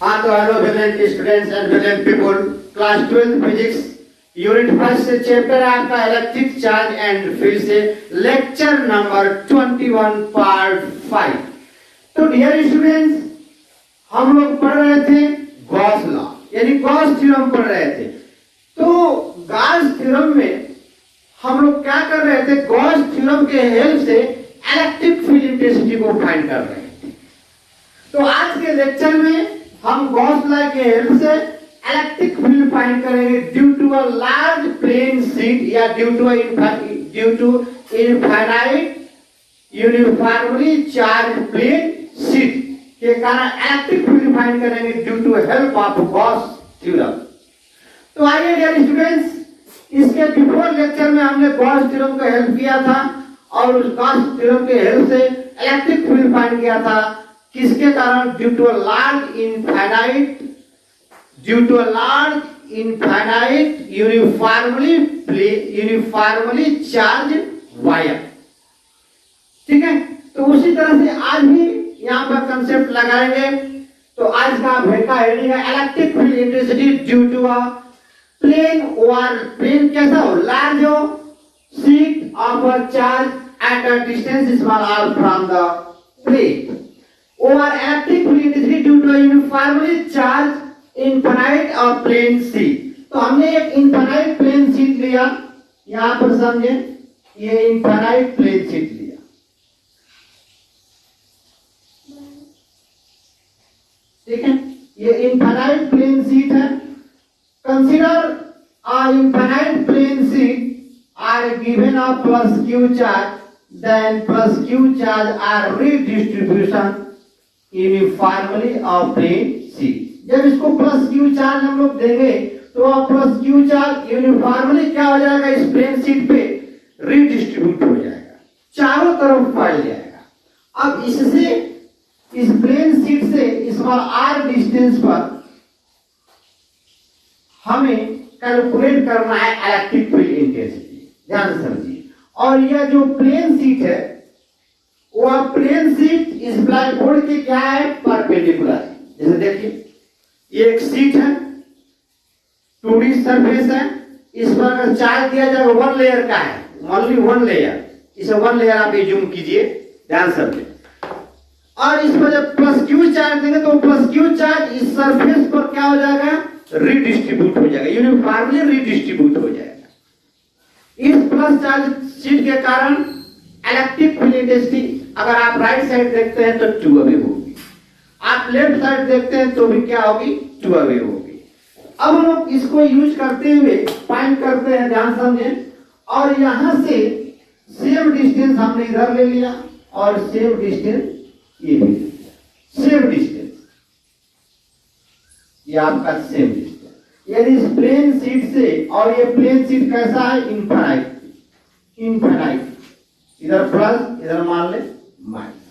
हाँ तो hello brilliant students and brilliant people, class 12 physics unit first से chapter आपका इलेक्ट्रिक चार्ज एंड फील्ड से लेक्चर नंबर 21 पार्ट 5। तो डियर स्टूडेंट्स, हम लोग पढ़ रहे थे गॉस लॉ यानी गॉस थ्योरम पढ़ रहे थे। तो गॉस थ्योरम में हम लोग क्या कर रहे थे, गॉस थ्योरम के हेल्प से इलेक्ट्रिक फील्ड इंटेंसिटी को फाइंड कर रहे थे। तो आज के लेक्चर में हम गॉस लॉ के हेल्प से इलेक्ट्रिक फील्ड फाइंड करेंगे due to a large plane sheet या due to infinite uniformly charge plane sheet के कारण इलेक्ट्रिक फील्ड फाइंड करेंगे due to help of Gauss theorem. तो आइए डियर स्टूडेंट्स, इसके बिफोर लेक्चर में हमने गॉस थ्योरम का हेल्प किया था और उस गॉस थ्योरम के हेल्प से इलेक्ट्रिक फील्ड फाइंड किया था किसके कारण, due to a large infinite uniformly charge wire. ठीक है, तो उसी तरह से आज भी यहाँ पर कंसेप्ट लगाएंगे। तो आज का हेडिंग है electric field intensity due to a plane over plane कैसा हो, लार्ज हो, sheet of a charge at a distance small r from the plane over electric field intensity due to uniformly charge infinite और plane sheet. तो हमने एक infinite plane sheet लिया, यहां पर समझे, ये इनफाइनाइट प्लेन शीट लिया। ठीक है, ये इनफाइनाइट प्लेन शीट है। Consider a infinite plane sheet are given a plus q charge, then plus q charge are redistribution uniformly of plane sheet. जब इसको प्लस q चार्ज हम लोग देंगे तो प्लस q चार्ज यूनिफॉर्मली क्या हो जाएगा, इस प्लेन शीट पे रीडिस्ट्रीब्यूट हो जाएगा, चारों तरफ फैल जाएगा। अब इससे इस प्लेन शीट से स्मॉल r डिस्टेंस पर हमें कैलकुलेट करना है इलेक्ट्रिक फील्ड इंटेंसिटी। ध्यान से समझिए। और यह जो प्लेन शीट है वह प्लेन शीट इस ब्लैक बोर्ड के क्या है, परपेंडिकुलर है। जैसे देखिए, ये एक शीट है, 2D सरफेस है, इस पर अगर चार्ज दिया जाएगा, वन लेयर का है, ओनली वन लेयर, इसे वन लेयर आप जूम कीजिए, ध्यान समझिए। और इस पर जब प्लस q चार्ज देंगे तो प्लस q चार्ज इस सरफेस पर क्या हो जाएगा, रीडिस्ट्रीब्यूट हो जाएगा, यूनिफॉर्मली रीडिस्ट्रीब्यूट हो जाएगा। इस प्लस चार्ज शीट के कारण इलेक्ट्रिक फील्ड इंटेंसिटी अगर आप राइट साइड देखते हैं तो 2 अवे होगी, आप लेफ्ट साइड देखते हैं तो भी क्या होगी, 2 अवे होगी। अब हम लोग इसको यूज करते हुए फाइंड करते हैं, ध्यान समझें। और यहां से सेम डिस्टेंस हमने इधर ले लिया और सेम डिस्टेंस ये भी ले लिया, सेम डिस्टेंस, ये आपका सेम डिस्टेंस, यानी इस प्लेन शीट से, और ये प्लेन शीट कैसा है, इनफाइनाइट, इधर प्लस इधर मान ले माइनस।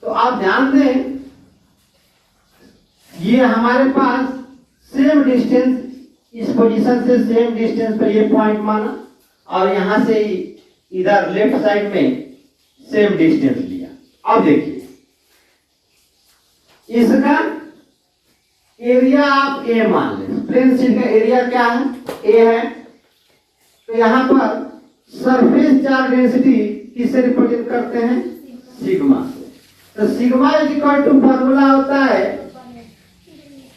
तो आप ध्यान दें, ये हमारे पास सेम डिस्टेंस, इस पोजीशन से सेम डिस्टेंस पर ये पॉइंट माना और यहां से इधर लेफ्ट साइड में सेम डिस्टेंस लिया। अब देखिए, इसका एरिया आप ए मान लें, प्लेन शीट का एरिया क्या है, ए है। तो यहां पर सरफेस चार्ज डेंसिटी किससे रिप्रेजेंट करते हैं, सिग्मा से। तो sigma is equal to formula होता है,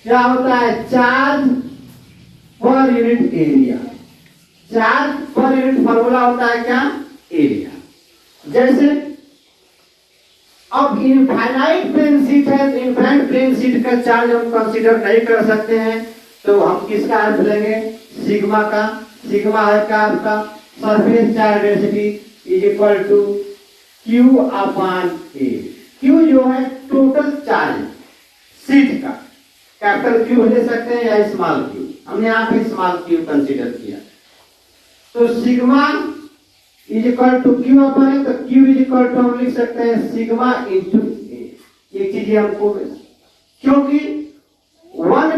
क्या होता है, charge per unit area. Charge per unit formula होता है क्या, एरिया। जैसे अब इनफाइनाइट प्लेन शीट है, तो इनफाइनाइट प्लेन शीट का चार्ज हम कंसीडर नहीं कर सकते हैं, तो हम किसका हेल्प लेंगे, सिग्मा का। सिग्मा है क्या आपका, surface charge density is equal to q upon a। q जो है टोटल चार्ज शीट का, कैपिटल Q ले सकते हैं या स्मॉल q, हमने यहाँ पे स्मॉल q कंसीडर किया। तो sigma is equal to q upon a, तो q इज इक्वल टू हम लिख सकते हैं सिग्मा इंटू a। ये चीजें हमको, क्योंकि 1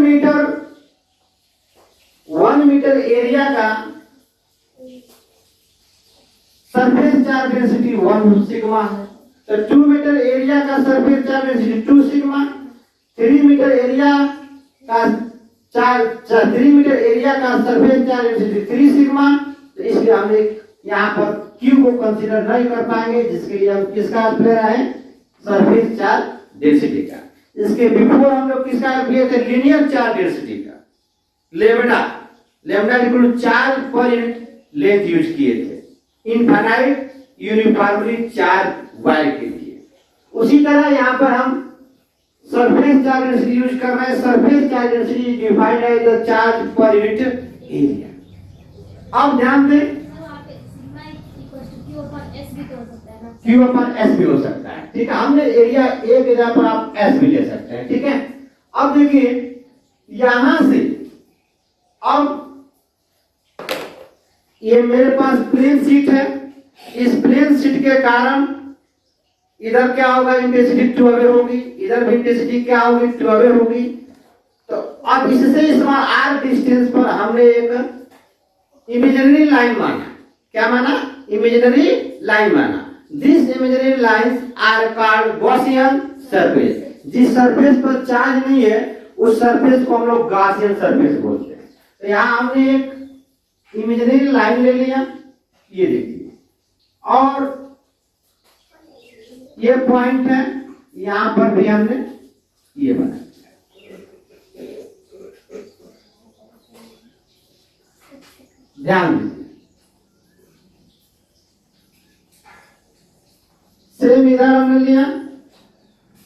मीटर एरिया का सरफेस चार्ज डेंसिटी 1 सिग्मा है, तो 2 मीटर एरिया का surface charge density 2 sigma, 3 metre metre area का 3 मीटर एरिया का सरफेस चार्ज डेंसिटी 3 सिग्मा, तो इसलिए हम यहाँ पर Q को कंसीडर नहीं कर पाएंगे, जिसके लिए हम किसका हेल्प ले रहे हैं, सरफेस चार्ज डेंसिटी का। इसके बिफोर हम लोग किसका हेल्प लिए थे, लीनियर चार्ज डेंसिटी का, lambda equal to charge per unit length use किए थे इनफाइनाइट यूनिफॉर्मली चार्ज वायर के लिए। उसी तरह यहाँ पर हम सरफेस चार्ज डेंसिटी यूज कर रहे हैं। Surface charge density defined as the charge per unit area. अब ध्यान दें, Q अपन S भी हो सकता है, ठीक है। हमने एरिया एक एरिया पर आप S भी ले सकते हैं, ठीक है। अब देखिए यहां से, अब ये मेरे पास प्लेन शीट है, इस प्लेन शीट के कारण इधर क्या होगा, इंटेंसिटी 2 अवे होगी, इधर भी इंटेंसिटी क्या होगी, 2 अवे होगी। तो अब इससे इस r डिस्टेंस पर हमने एक इमेजिनरी लाइन माना। क्या माना, इमेजिनरी लाइन माना। This imaginary lines are called Gaussian surface. जिस सरफेस पर चार्ज नहीं है उस सरफेस को हम लोग गॉसियन सरफेस बोलते हैं। तो यहाँ हमने एक इमेजिनरी लाइन ले लिया, ये देखिए, और ये पॉइंट है, यहां पर भी हमने ये बनाया। ध्यान दीजिए, सेम इधर हमने लिया,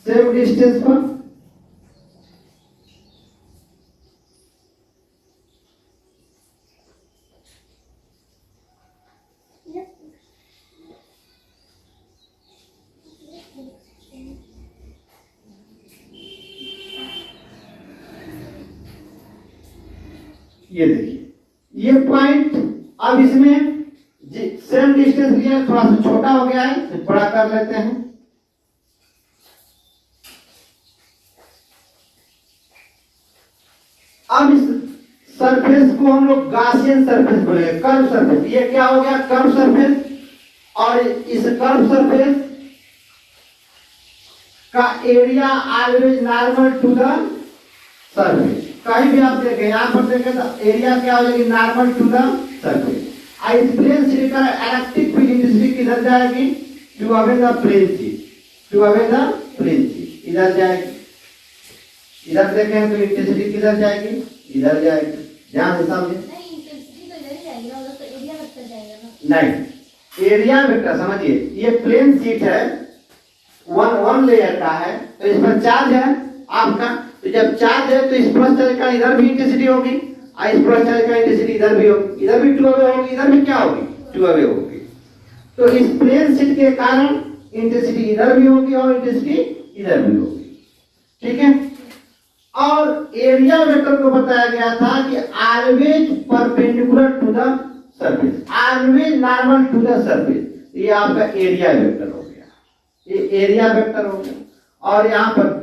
सेम डिस्टेंस पर, ये देखिए ये पॉइंट। अब इसमें सेम डिस्टेंस लिया, थोड़ा सा छोटा हो गया है तो बड़ा कर लेते हैं। अब इस सरफेस को हम लोग गॉसियन सरफेस बोलेंगे, कर्व सरफेस। ये क्या हो गया, कर्व सरफेस। और इस कर्व सरफेस का area always normal to the surface. कहीं भी आप देखें, यहाँ पर देखें तो एरिया क्या हो जाएगी, नॉर्मल टू द सरफेस। इस प्लेन शीट का इलेक्ट्रिक फील्ड इंटेंसिटी किधर जाएगी, to away the plane sheet, to away the plane sheet, इधर जाएगी। इधर देखें तो इंटेंसिटी किधर जाएगी, इधर जाएगी। ध्यान से समझिए, नहीं इंटेंसिटी तो इधर ही जाएगी ना, तो एरिया वेक्टर जाएगा ना। नहीं, एरिया वेक्टर समझिए, ये प्लेन शीट है, वन लेयर का है, तो इस पर चार्ज है आपका। तो जब चार्ज है तो इस प्लस चार्ज का इधर भी इंटेंसिटी होगी, और इस प्लस चार्ज का इंटेंसिटी इधर भी होगी, इधर भी 2 अवे होगी, इधर भी क्या होगी, 2 अवे होगी। तो इस प्लेन शीट के कारण इंटेंसिटी इधर भी होगी और इंटेंसिटी इधर भी होगी, ठीक है। और एरिया वेक्टर को बताया गया था कि always perpendicular to the surface, always normal to the surface. ये आपका एरिया वेक्टर हो गया, ये एरिया वेक्टर हो गया। और यहाँ पर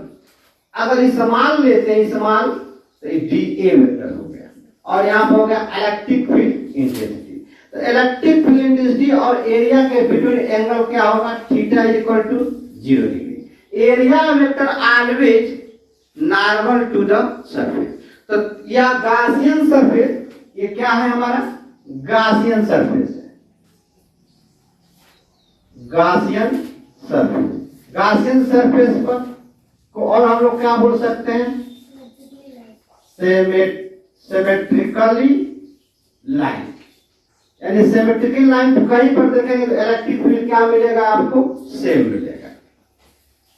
अगर इस्तेमाल लेते हैं, इस्तेमाल, तो ये DA वेक्टर हो गया। और यहाँ पर हो गया इलेक्ट्रिक फील्ड इंटेंसिटी। तो इलेक्ट्रिक फील्ड इंटेंसिटी और एरिया के बिटवीन एंगल क्या होगा, theta equal to 0 degree. Area vector always normal to the surface. तो यह गॉसियन सरफेस, ये क्या है हमारा, गॉसियन सरफेस है, गॉसियन सरफेस। गॉसियन सरफेस पर को और हम लोग क्या बोल सकते हैं, सिमेट्रिकली लाइन। यानी सिमेट्रिकल लाइन तो कहीं पर देखेंगे तो इलेक्ट्रिक फील्ड क्या मिलेगा आपको, सेम मिलेगा।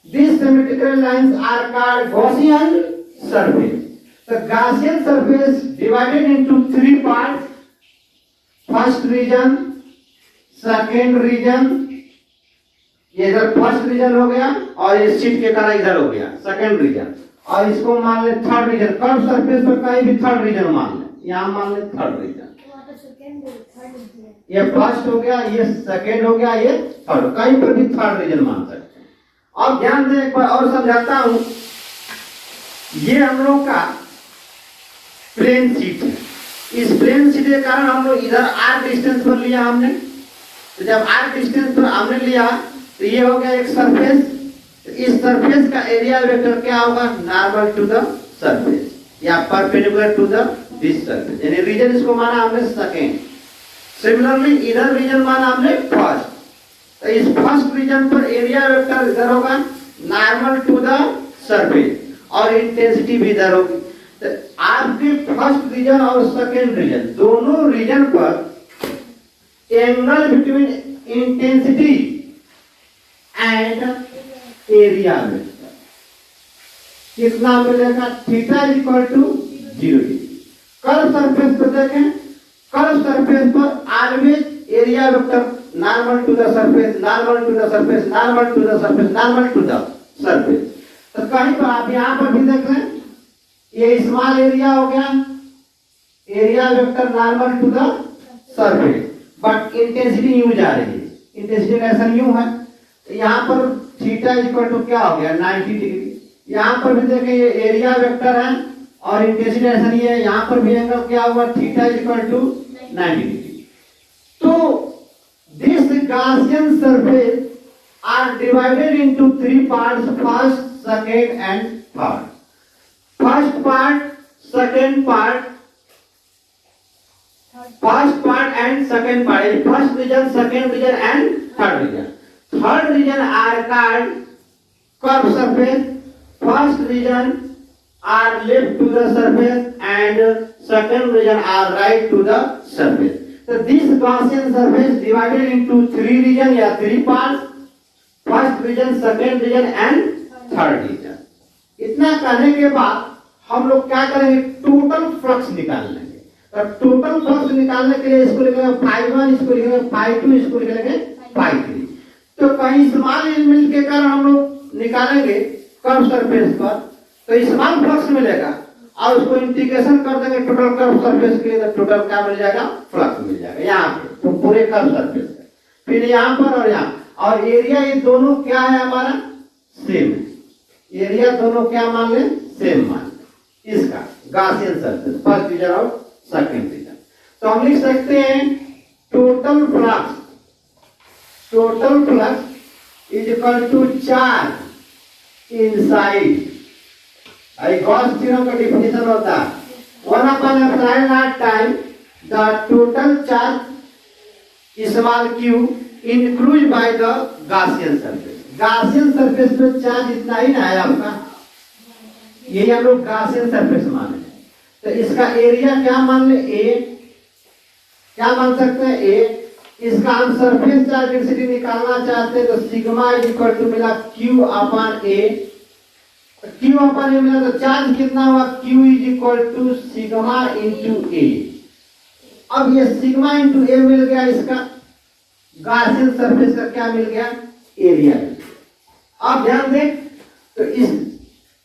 These symmetrical lines are called Gaussian surface. The Gaussian surface divided into 3 parts. First region, second region, ये इधर फर्स्ट रीजन हो गया, और ये शीट के कारण इधर हो गया सेकंड रीजन। और इसको मान ले थर्ड रीजन, कर्व सरफेस पर कहीं भी थर्ड रीजन मान ले, यहाँ मान ले थर्ड रीजन। ये फर्स्ट हो गया, ये सेकंड हो गया, ये थर्ड, कहीं पर भी थर्ड रीजन मान सकते हैं। अब ध्यान दें, एक बार और समझाता हूं। ये हम लोग का प्लेन शीट है, इस प्लेन शीट के कारण हम लोग इधर r डिस्टेंस पर लिया हमने। तो जब r डिस्टेंस पर हमने लिया तो ये हो गया एक सरफेस, तो इस सरफेस का एरिया वेक्टर क्या होगा? नॉर्मल टू द सरफेस या perpendicular to the this surface. यानी रीजन इसको माना हमने सेकेंड, सिमिलरली इधर रीजन माना हमने फर्स्ट। तो इस फर्स्ट रीजन पर एरिया वेक्टर इधर होगा नॉर्मल टू द सरफेस और इंटेंसिटी भी इधर होगी। तो आपके फर्स्ट रीजन और सेकेंड रीजन दोनों रीजन पर angle between intensity and area vector कितना मिलेगा? Theta is equal to 0 degree. Curve surface पर देखें, कर्व सरफेस पर always area vector normal to the surface, normal to the surface, normal to the surface, normal to the surface. तो कहीं पर आप यहां पर भी देख लें, ये स्मॉल एरिया हो गया, area vector normal to the surface, but intensity यूं जा रही है, इंटेंसिटी का ऐसा यूं है। तो यहां पर थीटा इक्वल टू क्या हो गया? 90 डिग्री। यहां पर भी देखें ये एरिया वेक्टर है और इंटेंसिटी ऐसा नहीं है, यहां पर भी एंगल क्या हुआ? Theta equal to 90 degree. तो this Gaussian surface are divided into three parts: first, second, and third. First part, second part, first part and second part. First region, second region, and third region. Third region are called curved surface. First region are left to the surface and second region are right to the surface. So this Gaussian surface divided into three region या three parts: first region, second region, and third region. इतना करने के बाद हम लोग क्या करेंगे? Total flux निकाल लेंगे। तो टोटल फ्लक्स निकालने के लिए इसको लिखेंगे phi1, इसको लिखेंगे phi2, इसको लिखेंगे phi3। तो कहीं स्मॉल एलिमेंट के कारण हम लोग निकालेंगे कर्व सरफेस पर, तो स्मॉल फ्लक्स मिलेगा और उसको इंटीग्रेशन कर देंगे टोटल कर्व सरफेस के लिए, तो टोटल क्या मिल जाएगा? फ्लक्स मिल जाएगा यहाँ पे तो पूरे कर्व सरफेस पे। फिर यहाँ पर और यहाँ, और एरिया ये दोनों क्या है हमारा? सेम है। एरिया दोनों क्या मान ले? सेम मान ले इसका Gaussian सरफेस, फर्स्ट रीजन और सेकंड रीजन। तो हम लिख सकते हैं total flux is equal to charge inside. Gauss theorem का डिफिनेशन होता है 1/ε0 time the total charge small q include by the Gaussian surface. Gaussian surface पे चार्ज इतना ही ना है आपका, यही हम लोग Gaussian सरफेस माने। तो इसका एरिया क्या मान ले? a। क्या मान सकते हैं? a। इसका हम सरफेस चार्ज डेंसिटी निकालना चाहते हैं, तो सिग्मा इज इक्वल टू मिला q upon a। q upon a मिला तो चार्ज कितना हुआ? q is equal to sigma into a। अब ये सिग्मा इंटू a मिल गया, इसका Gaussian सरफेस का क्या मिल गया? एरिया। अब ध्यान दें, तो इस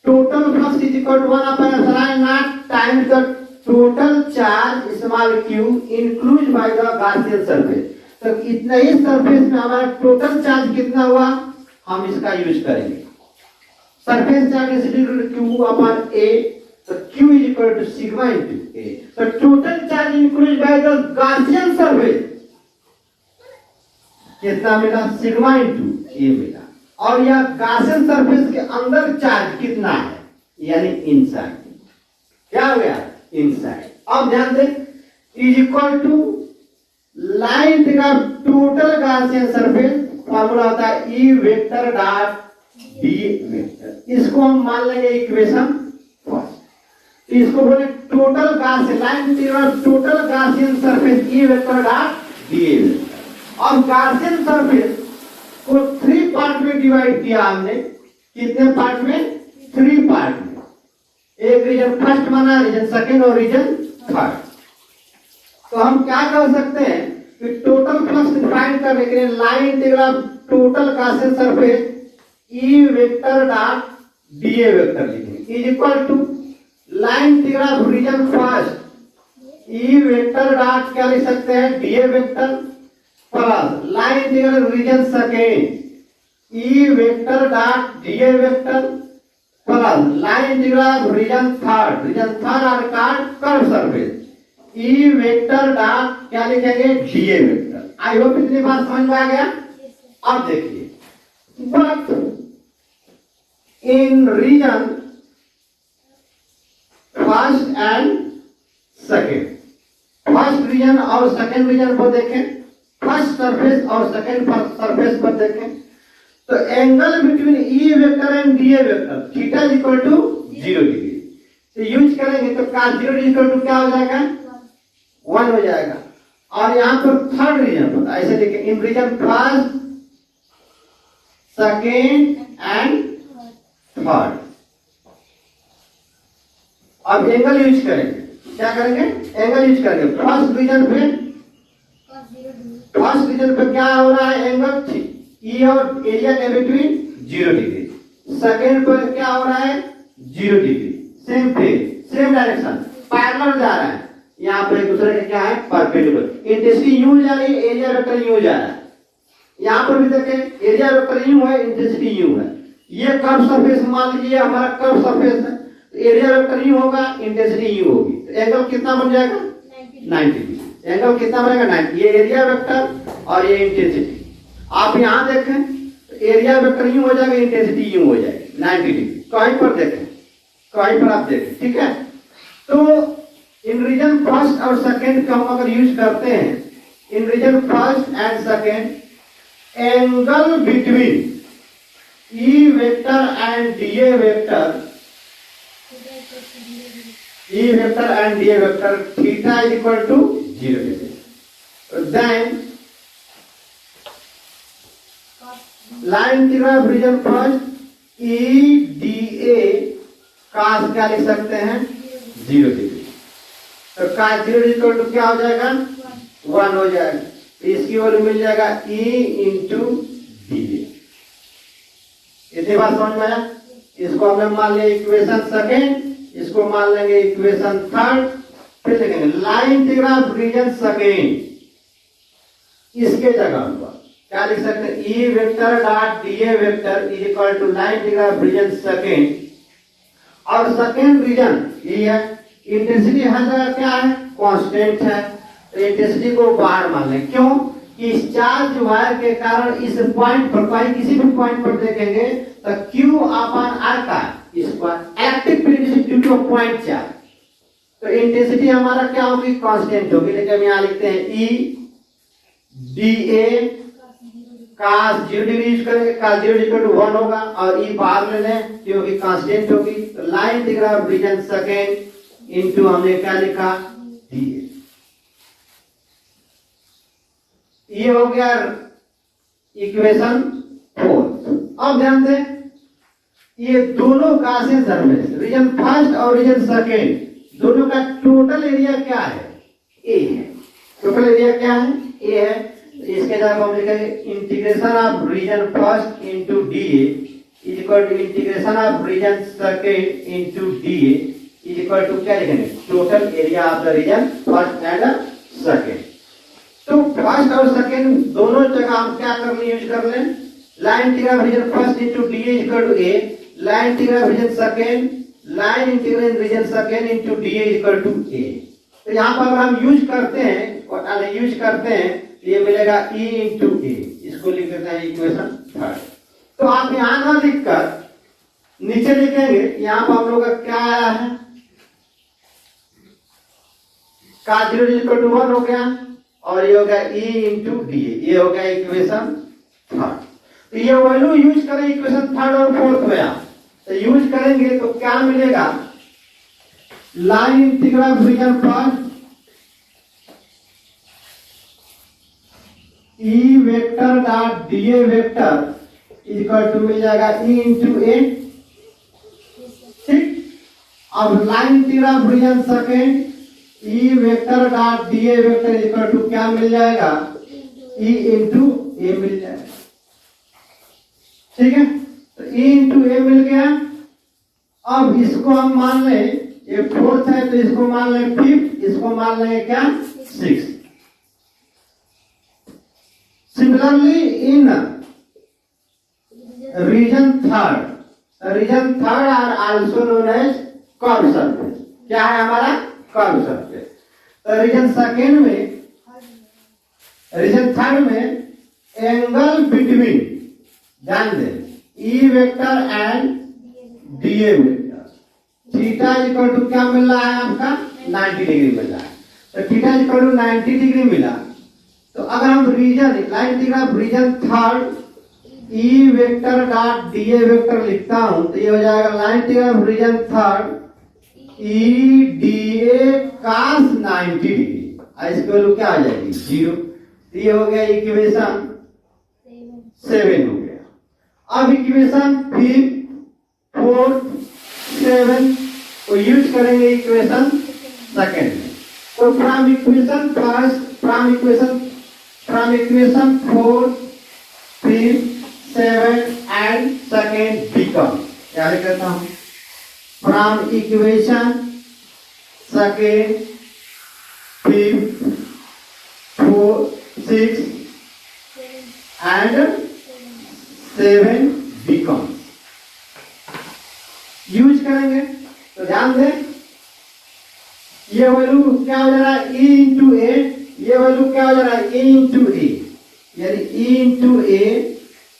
total flux is equal to 1/ε0 times the total charge small q include by the Gaussian surface. तो इतना ही सरफेस में हमारा टोटल चार्ज कितना हुआ, हम इसका यूज करेंगे। Surface charge is equal to q upon a, तो q is equal to sigma into a। तो total charge include by the Gaussian surface कितना मिला? सिग्मा इनटू a मिला। और यह Gaussian सरफेस के अंदर चार्ज कितना है, यानी इनसाइड। क्या हो गया? इनसाइड। अब ध्यान दें, is equal to line integral total Gaussian surface, formula होता है E vector dot D vector. इसको हम मान लेंगे इक्वेशन फर्स्ट। इसको बोले total Gaussian, line integral total Gaussian surface E vector dot D vector. अब Gaussian सरफेस को 3 पार्ट में डिवाइड किया हमने। कितने पार्ट में? 3 पार्ट में। एक रीजन फर्स्ट माना, रीजन सेकंड और रीजन थर्ड। तो हम क्या कर सकते हैं कि टोटल फ्लक्स डिफाइन करने के लिए line integral total Gaussian surface E vector dot dA vector लिखेंगे is equal to line integral region first E vector dot क्या लिख सकते हैं? dA vector plus line integral region second E vector dot dA vector plus line integral region third or card curve surface E vector dot क्या लिखेंगे? dA vector. I hope इतनी बात समझ में आ गया। अब देखिए, but in region first and second. First region और सेकेंड रीजन को देखें, फर्स्ट सरफेस और सेकेंड सरफेस पर देखें, तो angle between E vector and D vector theta is equal to 0 degree. तो यूज करेंगे तो cos 0 इक्वल टू क्या हो जाएगा, 1 हो जाएगा। और यहाँ पर थर्ड रीजन पर ऐसे देखें, इन region first second and third. अब एंगल यूज करेंगे, क्या करेंगे, एंगल यूज करेंगे। फर्स्ट रीजन पे, फर्स्ट रीजन पे क्या हो रहा है, एंगल ई और एरिया के बिटवीन 0 डिग्री। सेकेंड पर क्या हो रहा है, 0 degree. Same phase, same direction, parallel जा रहा है। यहाँ पर एक दूसरे के क्या है, परपेंडिकुलर। इंटेंसिटी यूं जा रही है, एरिया वेक्टर यूं जा रहा है। यहाँ पर भी देखें, एरिया वेक्टर यूं है, इंटेंसिटी यूं है। ये कर्व सरफेस मान लीजिए हमारा कर्व सरफेस है, एरिया वेक्टर यू होगा, इंटेंसिटी यू होगी, तो एंगल कितना बन जाएगा, 90 डिग्री। एंगल कितना बनेगा, 90। ये एरिया वेक्टर और ये इंटेंसिटी। आप यहाँ देखें तो एरिया वेक्टर यू हो जाएगा, इंटेंसिटी यू हो जाएगी, 90 डिग्री। कहीं पर देखें, कहीं पर आप देखें, ठीक है। तो इन रीजन फर्स्ट और सेकेंड का हम अगर यूज करते हैं, इन region first and second, angle between E vector and D vector, E vector and D vector theta is equal to 0 degree. Then line theta of region first EDA cos क्या लिख सकते हैं, 0 डिग्री। तो cos 0 equal to क्या हो जाएगा, 1 हो जाएगा। तो इसकी वैल्यू मिल जाएगा E इंटू DA। इतनी बात समझ में आया। इसको हमने मान लिया इक्वेशन सेकेंड, इसको मान लेंगे इक्वेशन थर्ड। फिर लिखेंगे लाइन इंटीग्रल रीजन सेकेंड, इसके जगह पर क्या लिख सकते हैं, E vector dot D vector is equal to line integral region second. और सेकेंड रीजन ये है, इंटेंसिटी हर जगह क्या है, कांस्टेंट है। तो इंटेंसिटी को बाहर मान लें, क्यों कि इस चार्ज वायर के कारण इस पॉइंट पर, कहीं किसी भी पॉइंट पर देखेंगे तो Q अपॉन R का square electric field due two point charge. तो इंटेंसिटी हमारा क्या होगी, कांस्टेंट होगी। लेकिन हम यहाँ लिखते हैं E DA cos 0 degree use करेंगे, cos 0 इक्वल टू 1 होगा और E बाहर ले लें क्योंकि कांस्टेंट होगी। तो line integral region second into हमने क्या लिखा, DA। ये हो गया इक्वेशन 4। अब ध्यान दें, ये दोनों का से सरफेस रीजन फर्स्ट और रीजन सेकेंड दोनों का टोटल एरिया क्या है, ए है। टोटल एरिया क्या है, ए है। तो इसके जगह हम लिखेंगे integration of region first into DA is equal to integration of region second into DA is equal to क्या लिखेंगे, total area of the region first and second. तो फर्स्ट और सेकेंड दोनों जगह हम क्या कर लें, यूज कर लें line integral region first into D is equal to A, line integral region second, line integral region second into D is equal to A. तो यहाँ पर अगर हम यूज करते हैं और यूज करते हैं तो ये मिलेगा ई इंटू ए। इसको लिख देते हैं इक्वेशन थर्ड। तो आप यहाँ ना लिखकर नीचे लिखेंगे, यहाँ पर हम लोग का क्या आया है, cos 0 इक्वल टू 1 हो गया और ये हो गया E इंटू डी, ये हो गया इक्वेशन थर्ड। तो ये वैल्यू यूज करें इक्वेशन थर्ड और फोर्थ में। आप तो यूज करेंगे तो क्या मिलेगा, line integral region first E vector dot D vector equal to मिल जाएगा E इंटू ए। ठीक, अब line integral region second E vector dot D vector equal to क्या मिल जाएगा, E इंटू ए मिल जाएगा। ठीक है, तो E इंटू ए मिल गया। अब इसको हम मान लें, ये फोर्थ है तो इसको मान लें फिफ्थ, इसको मान लेंगे क्या, six. Similarly in region third are also known as curve surface. क्या है हमारा, कर्व सरफेस। तो रीजन सेकेंड में, रीजन थर्ड में एंगल बिटवीन, ध्यान दें, E vector and dA vector. Theta equal to क्या मिल रहा है आपका 90 डिग्री मिल रहा है। तो थीटा इक्वल टू 90 डिग्री मिला, तो अगर हम रीजन लाइन दिखाओ region third E vector dot dA vector लिखता हूं तो ये हो जाएगा लाइन दिखाओ region third E dA cos 90 degree. इसकी वैल्यू क्या आ जाएगी 0। तो ये हो गया इक्वेशन 7 हो गया। अब इक्वेशन 5 4 7 को यूज करेंगे इक्वेशन सेकंड में। तो from equation first from equation 4 5 7 and second become क्या लिखता हूं from equation second 5 4 6 and 7 becomes use करेंगे। तो ध्यान दें ये वैल्यू क्या हो जा रहा है e इंटू ए, ये वैल्यू क्या हो जा रहा है e इंटू ए, यानी e इंटू ए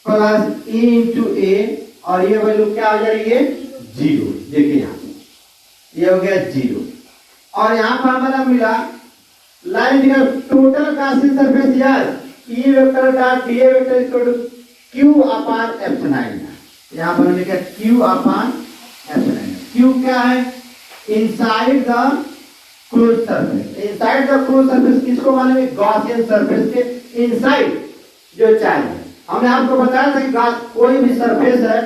प्लस e इंटू ए, और ये वैल्यू क्या हो जा रही है 0। देखिए यहाँ ये हो गया 0, और यहाँ पर हमारा मिला लाइन का टोटल गॉसियन सरफेस यार E vector dot D vector equal to Q upon epsilon. यहाँ पर हमने लिखा क्यू अपॉन एप्सिलॉन। क्यू क्या है inside the close surface. Inside the close surface किसको मानेंगे गॉसियन सरफेस के इनसाइड जो चार्ज है। हमने आपको बताया था कि कोई भी सरफेस है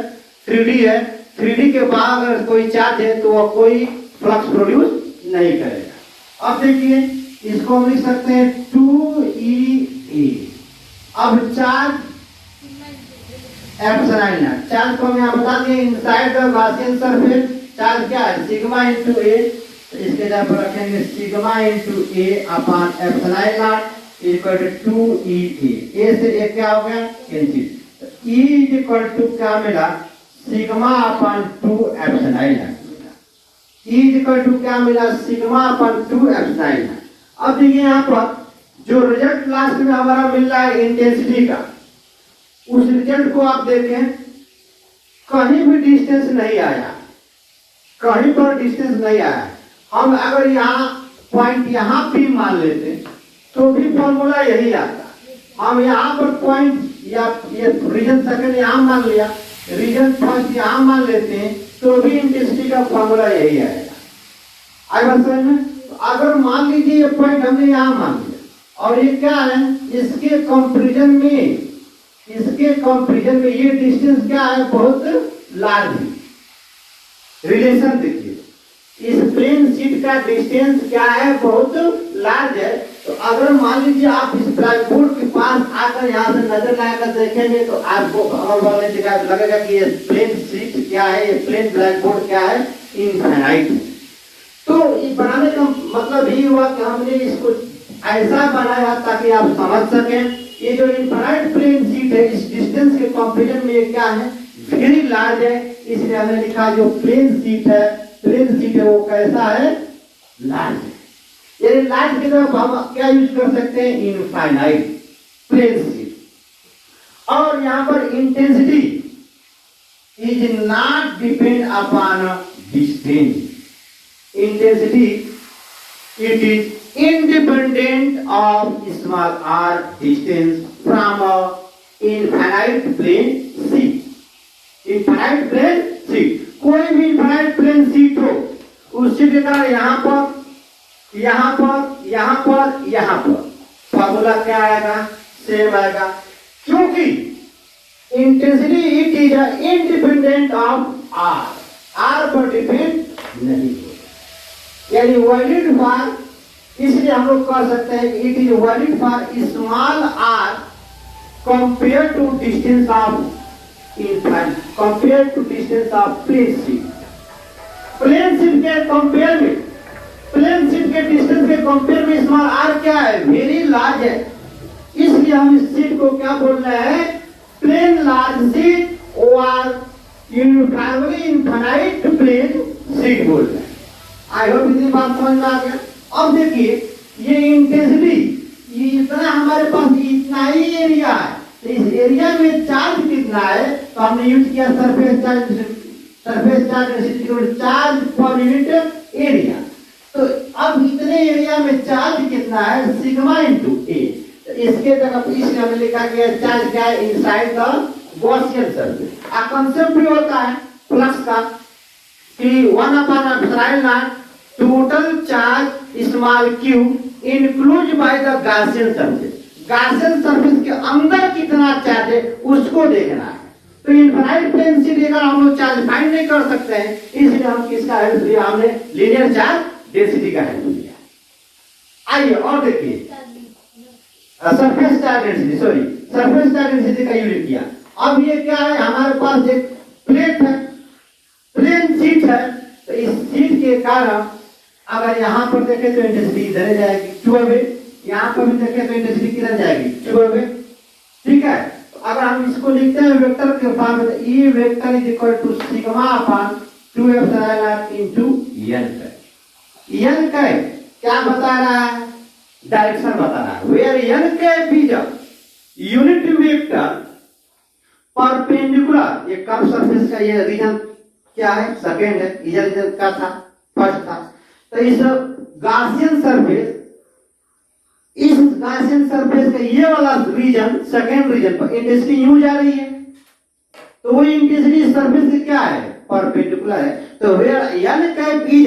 3D है, 3D के बाहर अगर कोई चार्ज है तो वह कोई फ्लक्स प्रोड्यूस नहीं करेगा। अब देखिए इसको हम लिख सकते हैं 2EA। अब चार्ज एप्सिलॉन नॉट, चार्ज को हम यहाँ बता दिए inside the Gaussian surface charge क्या है सिग्मा इंटू ए। तो इसके जगह पर रखेंगे sigma into A upon epsilon not equal to 2EA। A से ए क्या हो गया cancel. E is equal to क्या मिला sigma upon 2 epsilon not. E is equal to क्या मिला सिग्मा अपॉन 2 एप्सिलॉन नॉट। अब देखिए यहाँ पर जो रिजल्ट लास्ट में हमारा मिल रहा है इंटेंसिटी का, उस रिजल्ट को आप देखें कहीं भी डिस्टेंस नहीं आया, कहीं पर डिस्टेंस नहीं आया। हम अगर यहाँ पॉइंट यहाँ भी मान लेते तो भी फॉर्मूला यही आता। हम यहाँ पर पॉइंट या ये रीजन सेकंड यहाँ मान लिया, रीजन फर्स्ट यहाँ मान लेते हैं तो भी इंटेंसिटी का फॉर्मूला यही आएगा। आई बात समझ में। अगर मान लीजिए ये पॉइंट हमने यहाँ मान लिया और ये क्या है इसके कंपैरिजन में ये डिस्टेंस क्या है बहुत लार्ज है। रिलेशन देखिए इस प्लेन शीट का डिस्टेंस क्या है बहुत लार्ज है। तो अगर मान लीजिए आप इस ब्लैक बोर्ड के पास आकर यहाँ से नजर लगाकर देखेंगे तो आपको लगेगा कि ये प्लेन शीट क्या है, ये प्लेन ब्लैक बोर्ड क्या है इनफाइनाइट। तो ये बनाने का मतलब ये हुआ कि हमने इसको ऐसा बनाया ताकि आप समझ सकें ये जो इनफाइनाइट प्लेन शीट है इस डिस्टेंस के कंपैरिजन में ये क्या है वेरी लार्ज है। इसलिए हमने लिखा जो प्लेन शीट है वो कैसा है लार्ज है। ये लार्ज की तरफ हम क्या यूज कर सकते हैं इनफाइनाइट प्लेन शीट। और यहाँ पर intensity is not depend upon distance. Intensity it is independent of small r distance from a infinite plane sheet। infinite plane sheet कोई भी infinite plane sheet हो उससे देखा यहाँ पर फॉर्मूला क्या आएगा सेम आएगा, क्योंकि intensity it is independent of r पर डिपेंड नहीं होगा। यानी वैलिड फॉर, इसलिए हम लोग कह सकते हैं कि it is valid for small r compare to distance of infinite compare to distance of plane sheet. Plane sheet के कंपेयर में प्लेन शीट के डिस्टेंस के कंपेयर में स्मॉल r क्या है वेरी लार्ज है। इसलिए हम इस शीट को क्या बोल रहे हैं प्लेन लार्ज शीट और इनफाइनाइट प्लेन शीट बोल रहे हैं। आई होप इतनी बात समझ में आ गया। अब देखिए ये इंटेंसिटी ये इतना हमारे पास इतना ही एरिया है, तो इस एरिया में चार्ज कितना है तो हमने यूज किया surface charge surface charge density charge per unit area. तो अब इतने एरिया में चार्ज कितना है, सिग्मा इनटू ए। तो इसके तरफ इसलिए हमने लिखा गया चार्ज क्या है, इनसाइड द गॉसियन सर्फेस। आ कांसेप्ट भी होता है फ्लक्स का कि 1/ε0 total charge small q include by the Gaussian surface. Gaussian surface के अंदर कितना चार्ज है उसको देखना है। तो इनफाइनाइट प्लेन से अगर हम लोग चार्ज फाइंड नहीं कर सकते हैं, इसलिए हम किसका हेल्प लिया, हमने लीनियर चार्ज डेंसिटी का हेल्प लिया। आइए और देखिए surface charge density, sorry surface charge density का यूनिट किया। अब ये क्या है, हमारे पास एक प्लेट है, प्लेन शीट है। तो इस शीट के कारण अगर यहाँ पर देखें तो इंटेंसिटी इधर जाएगी 2 यहाँ पर भी देखें तो इंटेंसिटी किधर जाएगी 2। ठीक है, तो अगर हम इसको लिखते हैं वेक्टर के फॉर्म में, E vector is equal to sigma upon 2ε0 into n। n का क्या बता रहा है, डायरेक्शन बता रहा है। Where n cap is unit vector perpendicular, ये कर्व सरफेस का ये रीजन क्या है, सेकंड है, इधर का था, फर्स्ट था। तो इस गॉसियन सरफेस, इस गॉसियन सरफेस का ये वाला रीजन सेकंड रीजन पर इंटेंसिटी यूं जा रही है। तो वो इंटेंसिटी सरफेस से क्या है, परपेंडिकुलर है। तो where n cap is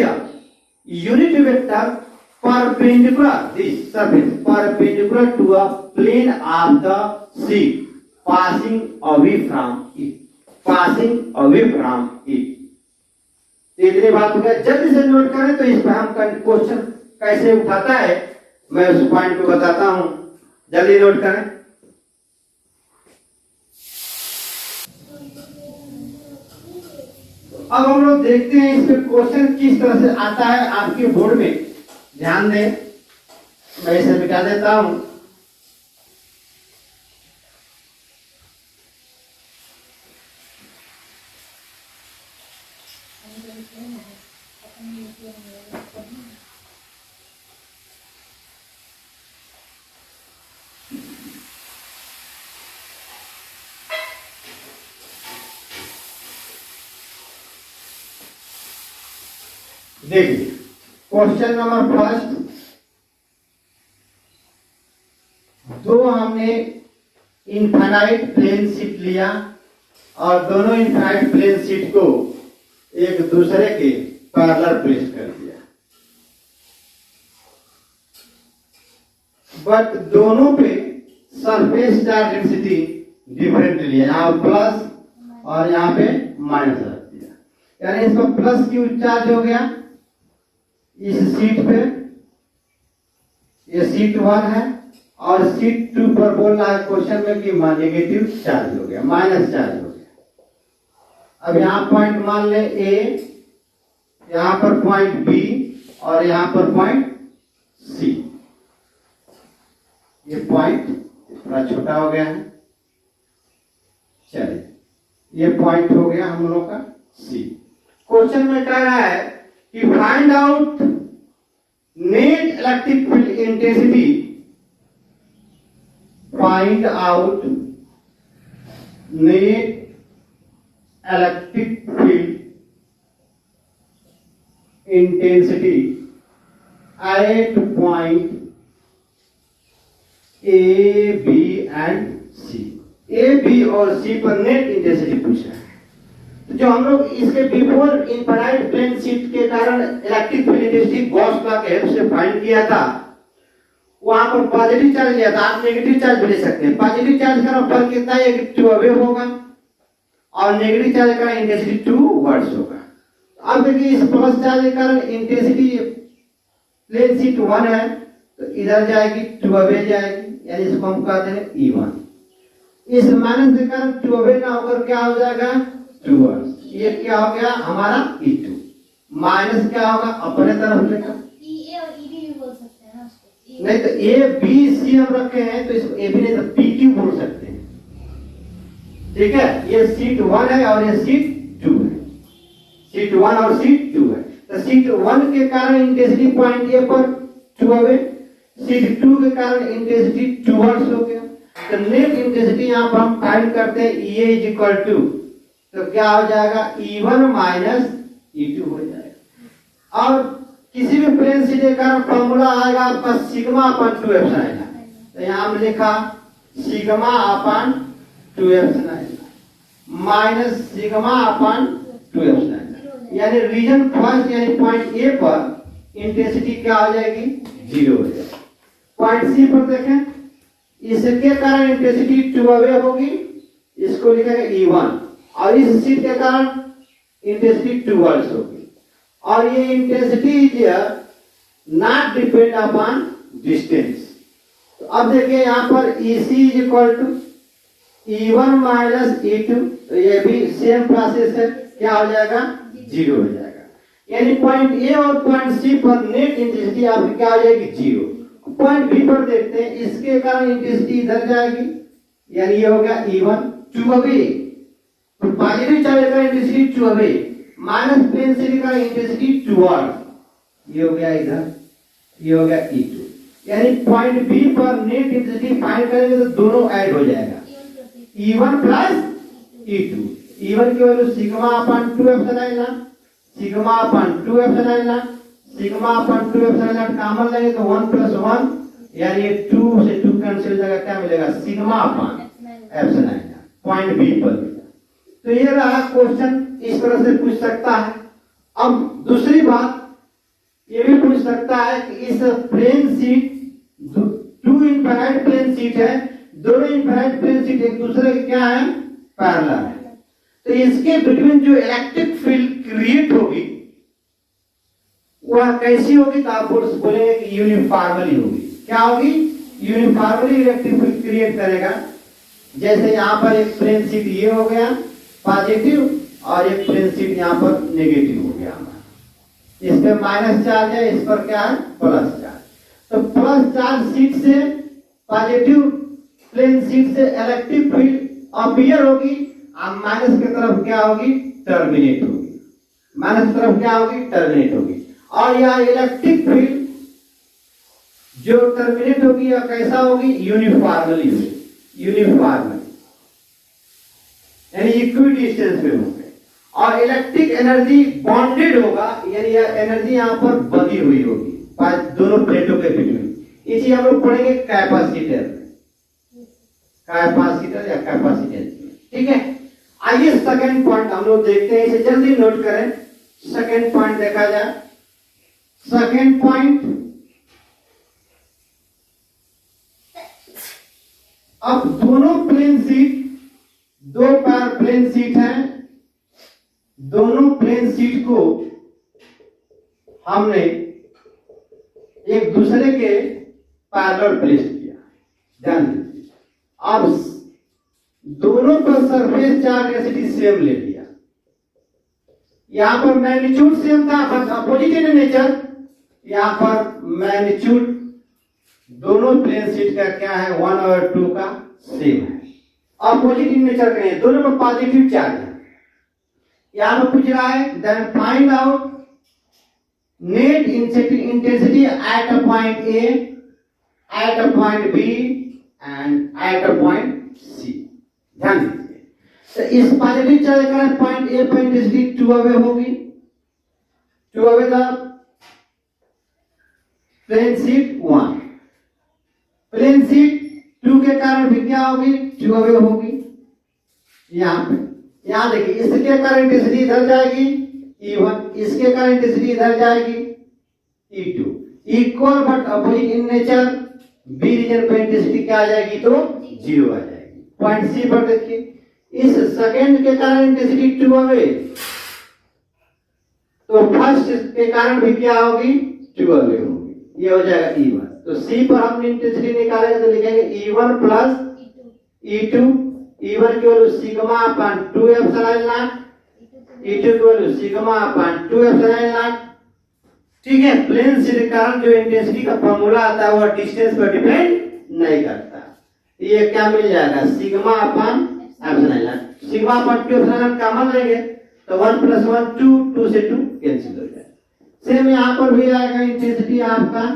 unit vector perpendicular this surface perpendicular to a plane of the sheet passing away from it। इतनी बात हो गया, जल्दी से नोट करें। तो इस पर हम क्वेश्चन कैसे उठाता है मैं उस पॉइंट को बताता हूं, जल्दी नोट करें। अब हम लोग देखते हैं इस पे क्वेश्चन किस तरह से आता है आपके बोर्ड में, ध्यान दें। मैं इसे मिटा देता हूं। देखिए क्वेश्चन नंबर फर्स्ट, दो हमने इनफाइनाइट प्लेन शीट लिया और दोनों इनफाइनाइट प्लेन शीट को एक दूसरे के पैरेलल प्लेस कर दिया, बट दोनों पे सरफेस चार्ज डेंसिटी डिफरेंट लिया। यहाँ प्लस और यहाँ पे माइनस रख दिया, यानी इसका प्लस क्यू चार्ज हो गया इस शीट पे, ये शीट 1 है, और शीट 2 पर बोल रहा है क्वेश्चन में कि नेगेटिव चार्ज हो गया, माइनस चार्ज हो गया। अब यहाँ पॉइंट मान ले ए, यहाँ पर पॉइंट बी और यहाँ पर पॉइंट सी। ये पॉइंट थोड़ा छोटा हो गया है, चलिए ये पॉइंट हो गया हम लोग का सी। क्वेश्चन में कह रहा है कि find out net electric field intensity, find out net electric field intensity at point A B and C. A B और सी पर नेट इंटेंसिटी पूछा है। तो जो हम लोग इसके बिफोर इनफाइनाइट प्लेन शीट के कारण electric field intensity Gauss law के हेल्प से फाइंड किया था, वहां पर पॉजिटिव चार्ज लिया था, आप नेगेटिव चार्ज भी ले सकते हैं। पॉजिटिव चार्ज का फल कितना है, 2 अवे होगा, और नेगेटिव चार्ज का इंटेंसिटी 2 वर्ड्स होगा। अब देखिए इस प्लस चार्ज के कारण इंटेंसिटी प्लेन शीट 1 है, तो इधर जाएगी 2 अवे जाएगी, यानी इसको हम कहते हैं E1। इस माइनस के कारण 2 अवे ना होकर क्या हो जाएगा 2 वर्ड्स, ये क्या हो गया हमारा E2। माइनस क्या होगा अपने तरफ लेकर, EA और EB भी बोल सकते हैं ना उसको। नहीं तो ए बी सी हम रखे हैं तो इसको ए बी नहीं तो पी क्यू बोल सकते हैं। ठीक है, ये शीट 1 है और ये शीट 2 है, शीट 1 और शीट 2 है। तो शीट 1 के कारण इंटेंसिटी पॉइंट ए पर 2 अवे, शीट 2 के कारण इंटेंसिटी 2 वर्ड्स हो गया। तो नेट इंटेंसिटी यहाँ पर हम फाइंड करते हैं, E इज इक्वल टू तो क्या हो जाएगा E1 माइनस E2 हो जाएगा। और किसी भी प्लेन शीट के कारण फॉर्मूला आएगा आपका सिग्मा अपन 2 एप्सिलॉन आएगा। तो यहाँ हमने लिखा सिग्मा अपन 2 एप्सिलॉन माइनस सिग्मा अपन 2 एप्सिलॉन, यानी रीजन फर्स्ट यानी पॉइंट ए पर इंटेंसिटी क्या हो जाएगी 0 हो जाएगी। पॉइंट सी पर देखें, इसके कारण इंटेंसिटी 2 अवे होगी, इसको लिखेंगे E1, और इस शीट के कारण इंटेंसिटी 2 वर्ड्स होगी। और ये intensity is not depend upon distance. तो अब देखिए यहाँ पर EC is equal to E1 minus E2, तो ये भी सेम प्रोसेस है, क्या हो जाएगा 0 हो जाएगा। यानी पॉइंट ए और पॉइंट सी पर नेट इंटेंसिटी आपकी क्या हो जाएगी 0। पॉइंट बी पर देखते हैं, इसके कारण इंटेंसिटी इधर जाएगी, यानी ये हो गया E1 2 अवे, तो पॉजिटिव चार्ज का intensity 2 away minus plane sheet का इंटेंसिटी 2 वर्ड, ये हो गया इधर, ये हो गया E2। यानी पॉइंट बी पर नेट इंटेंसिटी फाइंड करेंगे तो दोनों ऐड हो जाएगा, E1 प्लस E2। E1 की value sigma upon 2 epsilon not, sigma upon 2 epsilon not, sigma upon 2 epsilon not common लेंगे तो 1 प्लस 1, यानी ये 2 से 2 कैंसिल हो जाएगा, क्या मिलेगा sigma upon epsilon not point B पर। तो ये रहा क्वेश्चन, इस तरह से पूछ सकता है। अब दूसरी बात ये भी पूछ सकता है कि इस plane sheet 2 infinite plane sheet है, दोनों इनफाइनाइट प्लेन शीट एक दूसरे के क्या है पैरेलल है, तो इसके बिटवीन जो इलेक्ट्रिक फील्ड क्रिएट होगी वह कैसी होगी, तो आप बोलेंगे कि यूनिफॉर्मली होगी। क्या होगी, यूनिफॉर्मली इलेक्ट्रिक फील्ड क्रिएट करेगा। जैसे यहाँ पर एक प्लेन शीट ये हो गया पॉजिटिव और एक प्लेन शीट यहाँ पर नेगेटिव हो गया, इस पे माइनस चार्ज है, इस पर क्या है प्लस चार्ज। तो प्लस चार्ज शीट से पॉजिटिव प्लेन शीट से इलेक्ट्रिक फील्ड अपीयर होगी, और माइनस की तरफ क्या होगी टर्मिनेट होगी, माइनस की तरफ क्या होगी टर्मिनेट होगी। और यह इलेक्ट्रिक फील्ड जो टर्मिनेट होगी यह कैसा होगी यूनिफॉर्मली होगी, यूनिफॉर्मली यानी इक्वल डिस्टेंस पे होंगे। और इलेक्ट्रिक एनर्जी बॉन्डेड होगा, यानी यह एनर्जी यहाँ पर बंधी हुई होगी दोनों प्लेटों के बीच में। इसी हम लोग पढ़ेंगे कैपेसिटर, कैपेसिटर या कैपेसिटेंस, ठीक है। आइए सेकंड पॉइंट हम लोग देखते हैं, इसे जल्दी नोट करें। सेकंड पॉइंट देखा जाए, सेकंड पॉइंट, अब दोनों प्लेन शीट, दो पैर प्लेन शीट हैं, दोनों प्लेन शीट को हमने एक दूसरे के पैरेलल प्लेस किया, ध्यान दीजिए। अब दोनों पर सरफेस चार्ज डेंसिटी सेम ले लिया, यहां पर मैग्नीट्यूड सेम था बस अपोजिट इन नेचर, यहां पर मैग्नीट्यूड दोनों प्लेन शीट का क्या है 1 और 2 का सेम है, अपोजिट इन नेचर के हैं, दोनों पर पॉजिटिव चार्ज है। यहां पर पूछ रहा है then find out net intensity at a point A, at a point B and at a point C. ध्यान दीजिए, तो इस पॉजिटिव चार्ज का पॉइंट ए पर इंटेंसिटी 2 अवे होगी, 2 away the plane sheet 1, plane sheet 2 के कारण भी क्या होगी 2 अवे होगी। यहाँ पे यहाँ देखिए, इसके कारण इंटेंसिटी इधर जाएगी E1, इसके कारण इंटेंसिटी इधर जाएगी E2, equal but opposite in nature, B region पे इंटेंसिटी क्या आ जाएगी तो 0 आ जाएगी। पॉइंट सी पर देखिए, इस सेकंड के कारण इंटेंसिटी 2 अवे, तो फर्स्ट के कारण भी क्या होगी 2 अवे होगी, ये हो जाएगा E1। तो सी पर हम इंटेंसिटी निकालेंगे तो लिखेंगे E1 प्लस E2, E1 की value sigma upon 2 epsilon not, E2 की value sigma upon 2 epsilon not, ठीक है। प्लेन शीट के कारण जो इंटेंसिटी का फॉर्मूला आता है वह डिस्टेंस पर डिपेंड नहीं करता, ये क्या मिल जाएगा sigma upon epsilon not, sigma upon 2 epsilon not common लेंगे तो 1 प्लस 1 2, 2 से 2 कैंसिल हो जाएगा। सेम यहाँ पर भी आएगा इंटेंसिटी आपका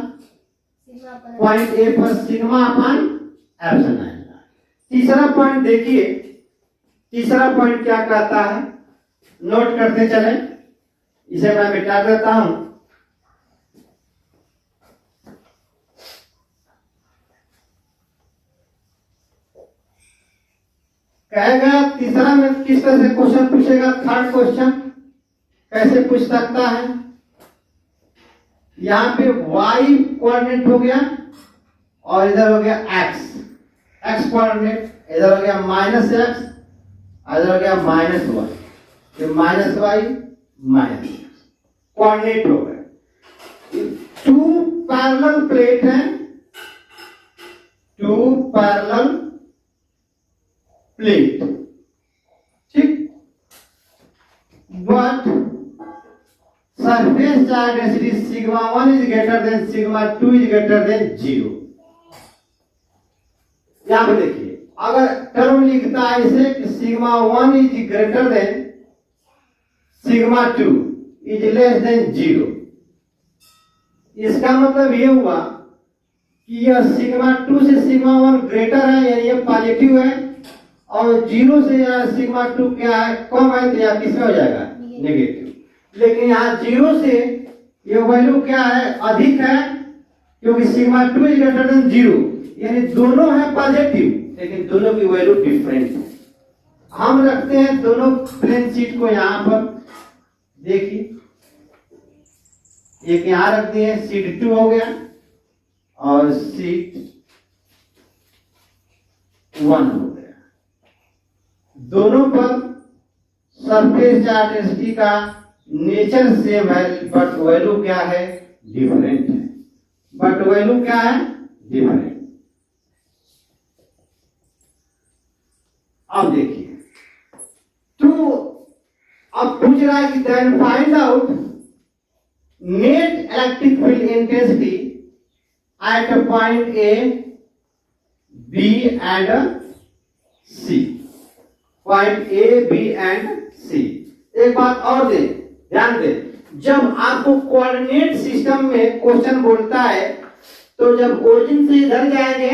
पॉइंट ए पर सिग्मा अपन एप्सिलॉन नॉट। तीसरा पॉइंट देखिए, तीसरा पॉइंट क्या कहता है, नोट करते चले, इसे मैं मिटा देता हूं। कहेगा तीसरा में किस तरह से क्वेश्चन पूछेगा, थर्ड क्वेश्चन कैसे पूछ सकता है। यहां पे y कोऑर्डिनेट हो गया और इधर हो गया x कोऑर्डिनेट, इधर हो गया -x, इधर हो गया -y, फिर -y -x कोऑर्डिनेट हो गए। टू पैरेलल प्लेट है, टू पैरेलल प्लेट, ठीक। But surface charge density sigma 1 is greater than sigma 2 is greater than 0। यहां पे देखिए, अगर टर्म लिखता है इसे कि sigma 1 is greater than sigma 2 is less than 0, इसका मतलब ये हुआ कि यह सिग्मा 2 से सिग्मा 1 ग्रेटर है, यानी ये पॉजिटिव है, और 0 से या सिग्मा 2 क्या है, कम है, तो यह किसका हो जाएगा, नेगेटिव। लेकिन यहाँ 0 से ये वैल्यू क्या है, अधिक है, क्योंकि सिग्मा 2 इज ग्रेटर देन 0, यानी दोनों है पॉजिटिव, लेकिन दोनों की वैल्यू डिफरेंट है। हम रखते हैं दोनों प्लेन शीट को यहाँ पर, देखिए एक यहाँ रख दिए, शीट 2 हो गया और शीट 1 हो गया। दोनों पर सरफेस चार्ज डेंसिटी का नेचर सेम है, बट वैल्यू क्या है, डिफरेंट है। बट वैल्यू क्या है, डिफरेंट। अब देखिए, तो अब पूछ रहा है कि then find out net electric field intensity at a point A, B and C, point A, B and C. एक बात और ध्यान दे, जब आपको कोऑर्डिनेट सिस्टम में क्वेश्चन बोलता है, तो जब ओरिजिन से इधर जाएंगे,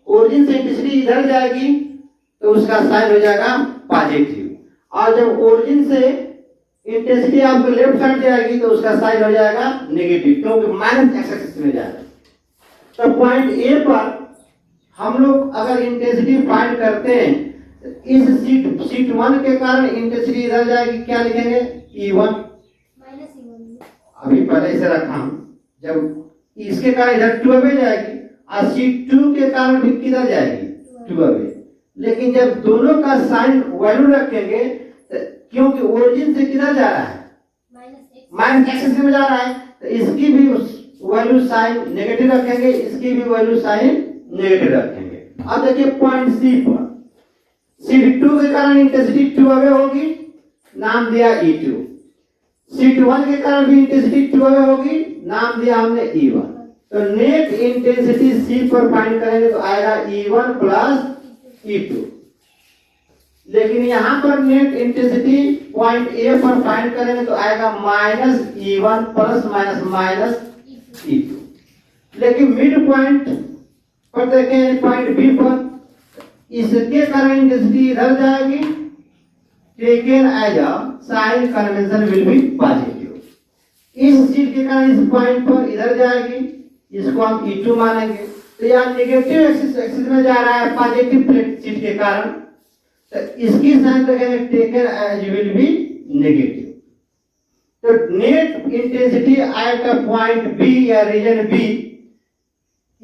ओरिजिन से इंटेंसिटी इधर जाएगी, तो उसका साइन हो जाएगा पॉजिटिव, और जब ओरिजिन से इंटेंसिटी आपको लेफ्ट साइड जाएगी, तो उसका साइन हो जाएगा नेगेटिव, क्योंकि माइनस एक्स एक्सिस में जाएगा। तो पॉइंट ए पर हम लोग अगर इंटेंसिटी फाइंड करते हैं, इस शीट 1 के कारण इंटेंसिटी इधर जाएगी, क्या लिखेंगे, E1 अभी पहले इसे रखा हूं, जब इसके कारण इधर 2 अवे जाएगी, और शीट 2 के कारण भी किधर जाएगी, 2 अवे। लेकिन जब दोनों का साइन वैल्यू रखेंगे, क्योंकि ओरिजिन से किधर जा रहा है, माइनस एक्सिस में जा रहा है, तो इसकी भी वैल्यू साइन नेगेटिव रखेंगे, इसकी भी वैल्यू साइन नेगेटिव रखेंगे। अब देखिए पॉइंट सी पर, शीट 2 के कारण इंटेंसिटी 2 अवे होगी, नाम दिया E2। शीट 1 के कारण भी इंटेंसिटी 2 अवे होगी, नाम दिया हमने E1। तो नेट इंटेंसिटी सी पर फाइंड करेंगे तो आएगा E1 प्लस E2। लेकिन यहां पर नेट इंटेंसिटी पॉइंट ए पर फाइंड करेंगे तो आएगा -E1 प्लस माइनस E2। लेकिन मिड पॉइंट पर देखें, पॉइंट बी पर, इसके कारण इंटेंसिटी इधर जाएगी, taken as a sign convention will be positive. इस चीज के कारण इस पॉइंट पर इधर जाएगी, इसको हम E2 मानेंगे। तो यहाँ नेगेटिव एक्सिस में जा रहा है पॉजिटिव प्लेट शीट के कारण, तो इसकी साइन रखेंगे taken as will be negative. तो net intensity at a point B या रीजन बी,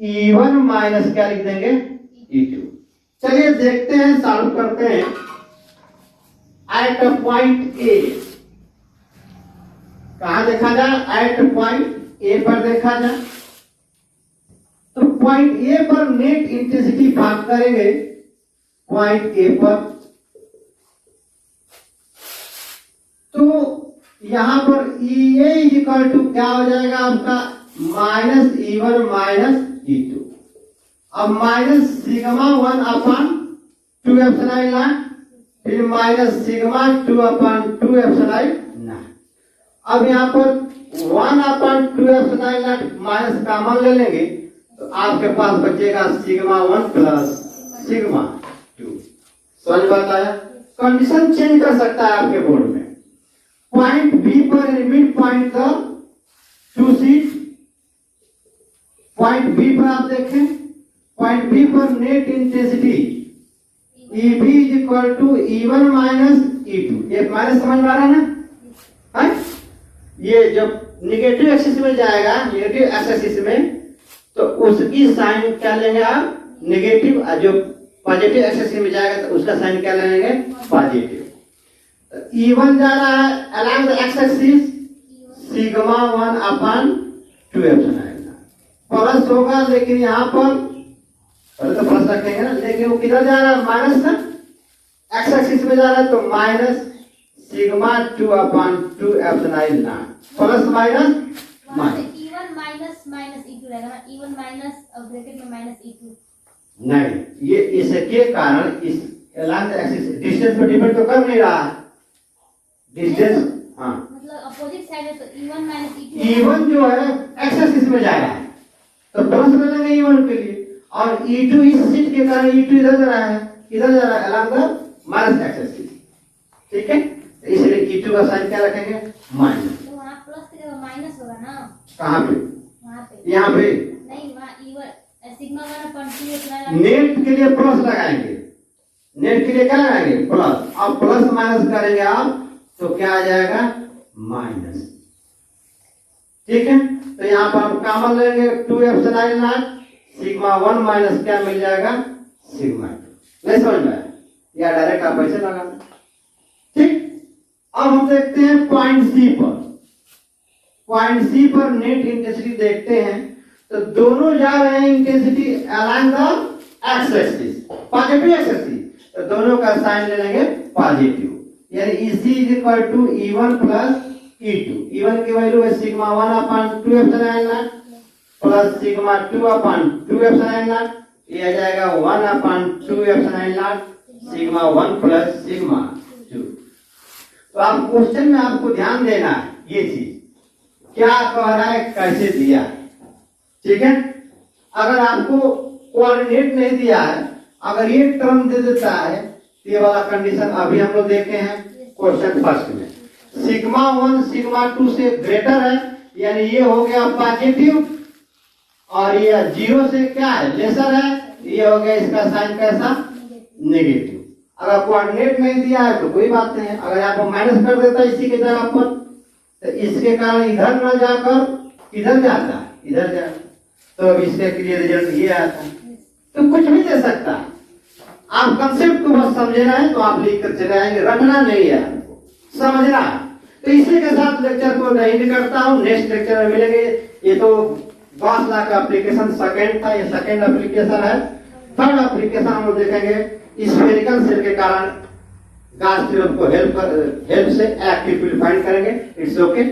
E1 माइनस क्या लिख देंगे, E2। चलिए देखते हैं, सॉल्व करते हैं। एट अ पॉइंट ए कहां देखा जाए, एट पॉइंट ए पर देखा जाए, तो पॉइंट ए पर नेट इंटेंसिटी फाइंड करेंगे, पॉइंट ए पर। तो यहां पर EA इज इक्वल टू क्या हो जाएगा आपका, -E1 माइनस E2। अब minus sigma 1 upon 2 epsilon naught, फिर minus sigma 2 upon 2 epsilon naught. अब यहाँ पर 1 upon 2 epsilon naught minus common ले लेंगे, तो आपके पास बचेगा सिग्मा 1 प्लस सिग्मा 2। समझ बात आया। कंडीशन चेंज कर सकता है आपके बोर्ड में। पॉइंट बी पर mid point the two sheet, point B पर आप देखें, पॉइंट बी पर net intensity EB is equal to E1 minus E2। ये माइनस समझ में आ रहा है ना? है? ये जब निगेटिव एक्सिस में जाएगा, निगेटिव एक्सिस में, तो उसकी साइन क्या लेंगे आप? नेगेटिव। जो पॉजिटिव एक्सिस में जाएगा तो उसका साइन क्या लेंगे? पॉजिटिव। E1 जा रहा है along the X axis, sigma 1 upon 2 epsilon plus होगा, लेकिन यहाँ पर पहले तो प्लस रखेंगे ना, लेकिन वो किधर जा रहा है? माइनस ना, एक्स एक्सिस में जा रहा है तो minus sigma 2 upon 2 epsilon not plus minus minus E1 minus minus E2 रहेगा ना, E1 माइनस और ब्रैकेट में माइनस E2। नहीं, ये इसके कारण इस अलोंग द एक्सिस डिस्टेंस पर डिपेंड तो कर नहीं रहा है। डिस्टेंस हाँ, मतलब अपोजिट साइड है तो E1 माइनस E2। E1 जो है एक्स एक्सिस में जा रहा है तो प्लस कर लेंगे E1 के लिए, और E2 इस सीट के कारण E2 इधर जा रहा है, इधर जा रहा है along the minus x axis. ठीक है, तो इसलिए E2 का साइन क्या रखेंगे? माइनस। तो वहाँ प्लस की जगह माइनस होगा ना? कहाँ पे? वहाँ पे यहाँ पे नहीं, वहाँ E1 sigma 1 upon 2 epsilon net के लिए प्लस लगाएंगे, नेट के लिए क्या लगाएंगे? प्लस। अब प्लस माइनस करेंगे आप तो क्या आ जाएगा? माइनस। ठीक है, तो यहाँ पर हम कॉमन लेंगे 2 एप्सिलॉन नॉट, सिग्मा 1 माइनस क्या मिल जाएगा? सिग्मा 2। नहीं समझ में आया? या डायरेक्ट आप ऐसे लगा। ठीक, अब हम देखते हैं पॉइंट सी पर। पॉइंट सी पर नेट इंटेंसिटी देखते हैं तो दोनों जा रहे हैं intensity along the X axis, positive X axis, तो दोनों का साइन ले लेंगे पॉजिटिव, यानी EC is equal to E1 plus E2। E1 की वैल्यू है sigma 1 upon 2 epsilon not plus sigma 2 upon 2 epsilon not, ये आ जाएगा 1 upon 2 epsilon not sigma 1 plus sigma 2। तो आप क्वेश्चन में आपको ध्यान देना है ये चीज क्या कह रहा है, कैसे दिया है। ठीक है, अगर आपको कोऑर्डिनेट नहीं दिया है, अगर ये टर्म दे देता है, ये वाला कंडीशन अभी हम लोग देखे हैं क्वेश्चन फर्स्ट में, सिग्मा 1 सिग्मा 2 से ग्रेटर है, यानी ये हो गया पॉजिटिव, और ये 0 से क्या है? लेसर है, ये हो गया इसका साइन कैसा? नेगेटिव। अगर कोऑर्डिनेट नहीं दिया है तो कोई बात नहीं है, अगर आपको माइनस कर देता है इसी के जगह पर, तो इसके कारण इधर न जाकर इधर जाता है, इधर जाता, तो अब इसके लिए रिजल्ट ये आता है। तो कुछ भी दे सकता है, आप कंसेप्ट को बस समझना है तो आप लिख कर चले आएंगे, रटना नहीं है, समझना है। तो इसी के साथ लेक्चर को नहीं निकलता हूँ, नेक्स्ट लेक्चर में मिलेंगे। ये तो 10 लाख का एप्लीकेशन सेकंड था, ये सेकंड एप्लीकेशन है। थर्ड एप्लीकेशन हम लोग देखेंगे स्फेरिकल सेल के कारण गॉस थ्योरम को हेल्प से एक्टिव फील्ड फाइंड करेंगे। It's okay.